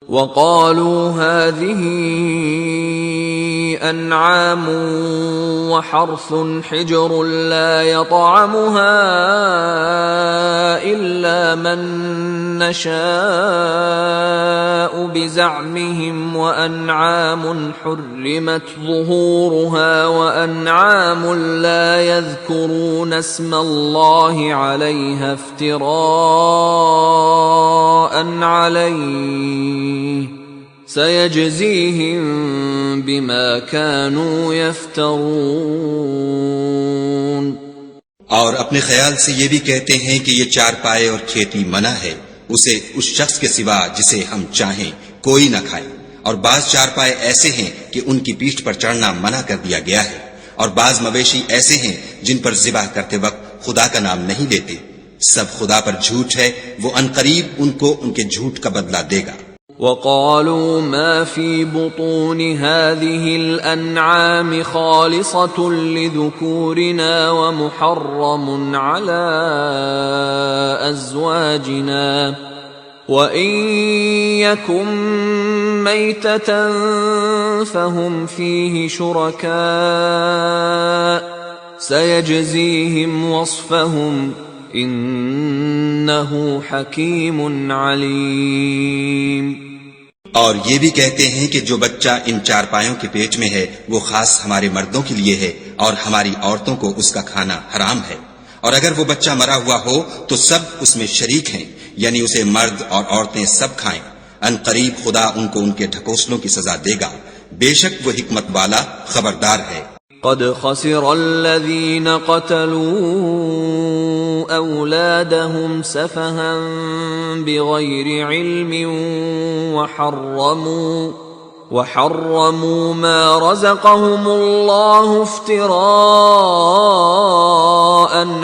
وقالوا هذه أنعام وحرث حجر لا يطعمها إلا من نشاء بزعمهم وأنعام حرمت ظهورها وأنعام لا يذكرون اسم الله عليها افتراء عليه سيجزيهم بما كانوا يفترون۔ اور اپنے خیال سے یہ بھی کہتے ہیں کہ یہ چارپائے اور کھیتی منع ہے، اسے اس شخص کے سوا جسے ہم چاہیں کوئی نہ کھائے، اور بعض چارپائے ایسے ہیں کہ ان کی پیٹھ پر چڑھنا منع کر دیا گیا ہے، اور بعض مویشی ایسے ہیں جن پر ذبح کرتے وقت خدا کا نام نہیں لیتے، سب خدا پر جھوٹ ہے، وہ عنقریب ان کو ان کے جھوٹ کا بدلہ دے گا۔ وقالوا ما في بطون هذه الأنعام خالصة لذكورنا ومحرم على أزواجنا وإن يكن ميتة فهم فيه شركاء سيجزيهم وصفهم انہ حکیم علیم۔ اور یہ بھی کہتے ہیں کہ جو بچہ ان چارپایوں کے پیٹ میں ہے وہ خاص ہمارے مردوں کے لیے ہے اور ہماری عورتوں کو اس کا کھانا حرام ہے، اور اگر وہ بچہ مرا ہوا ہو تو سب اس میں شریک ہیں، یعنی اسے مرد اور عورتیں سب کھائیں، ان قریب خدا ان کو ان کے ڈھکوسلوں کی سزا دے گا، بے شک وہ حکمت والا خبردار ہے۔ قد خسر الذين قتلوا أولادهم سفها بغير علم وحرموا ما رزقهم الله افتراء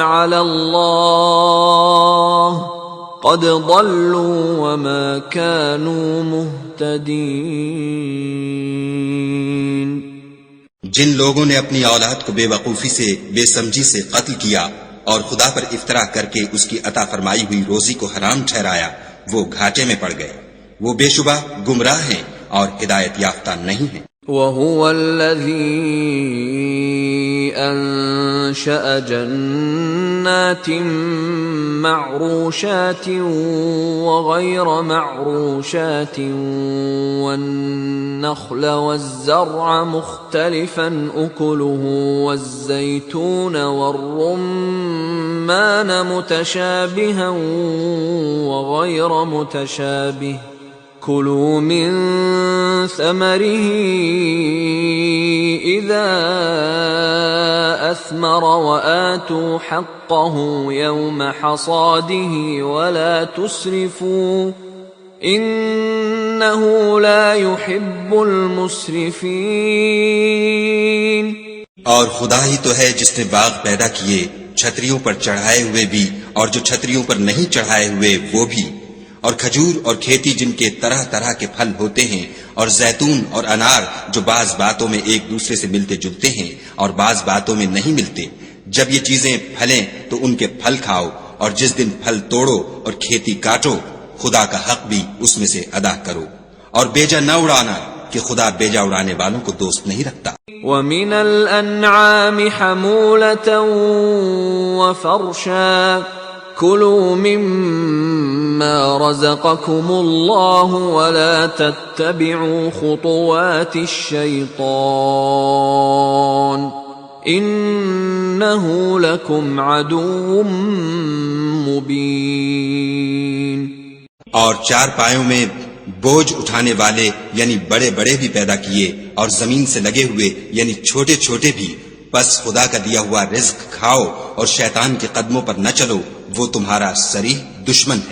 على الله قد ضلوا وما كانوا مهتدين۔ جن لوگوں نے اپنی اولاد کو بے وقوفی سے بے سمجھی سے قتل کیا اور خدا پر افطرا کر کے اس کی عطا فرمائی ہوئی روزی کو حرام ٹھہرایا، وہ گھاٹے میں پڑ گئے، وہ بے شبہ گمراہ ہیں اور ہدایت یافتہ نہیں ہیں۔ وَهُوَ الَّذِي أَنشَأَ جَنَّاتٍ مَّعْرُوشَاتٍ وَغَيْرَ مَعْرُوشَاتٍ وَالنَّخْلَ وَالزَّرْعَ مُخْتَلِفًا أُكُلُهُ وَالزَّيْتُونَ وَالرُّمَّانَ مُتَشَابِهًا وَغَيْرَ مُتَشَابِهٍ كُلُوا مِن ثَمَرِهِ إِذَا أَثْمَرَ وَآتُوا حَقَّهُ يَوْمَ حَصَادِهِ وَلَا تُسْرِفُوا إِنَّهُ لَا يُحِبُّ الْمُسْرِفِينَ۔ اور خدا ہی تو ہے جس نے باغ پیدا کیے، چھتریوں پر چڑھائے ہوئے بھی اور جو چھتریوں پر نہیں چڑھائے ہوئے وہ بھی، اور کھجور اور کھیتی جن کے طرح طرح کے پھل ہوتے ہیں، اور زیتون اور انار جو بعض باتوں میں ایک دوسرے سے ملتے جلتے ہیں اور بعض باتوں میں نہیں ملتے، جب یہ چیزیں پھلیں تو ان کے پھل کھاؤ، اور جس دن پھل توڑو اور کھیتی کاٹو خدا کا حق بھی اس میں سے ادا کرو، اور بیجا نہ اڑانا کہ خدا بیجا اڑانے والوں کو دوست نہیں رکھتا۔ وَمِنَ الْأَنْعَامِ حَمُولَةً وَفَرْشًا كُلُوا مِمَّا رَزَقَكُمُ اللَّهُ وَلَا تَتَّبِعُوا خُطُوَاتِ الشَّيْطَانِ إِنَّهُ لَكُمْ عَدُوٌّ مُبِينٌ۔ اور چار پایوں میں بوجھ اٹھانے والے یعنی بڑے بڑے بھی پیدا کیے، اور زمین سے لگے ہوئے یعنی چھوٹے چھوٹے بھی، بس خدا کا دیا ہوا رزق کھاؤ اور شیطان کے قدموں پر نہ چلو، وہ تمہارا صریح دشمن ہے۔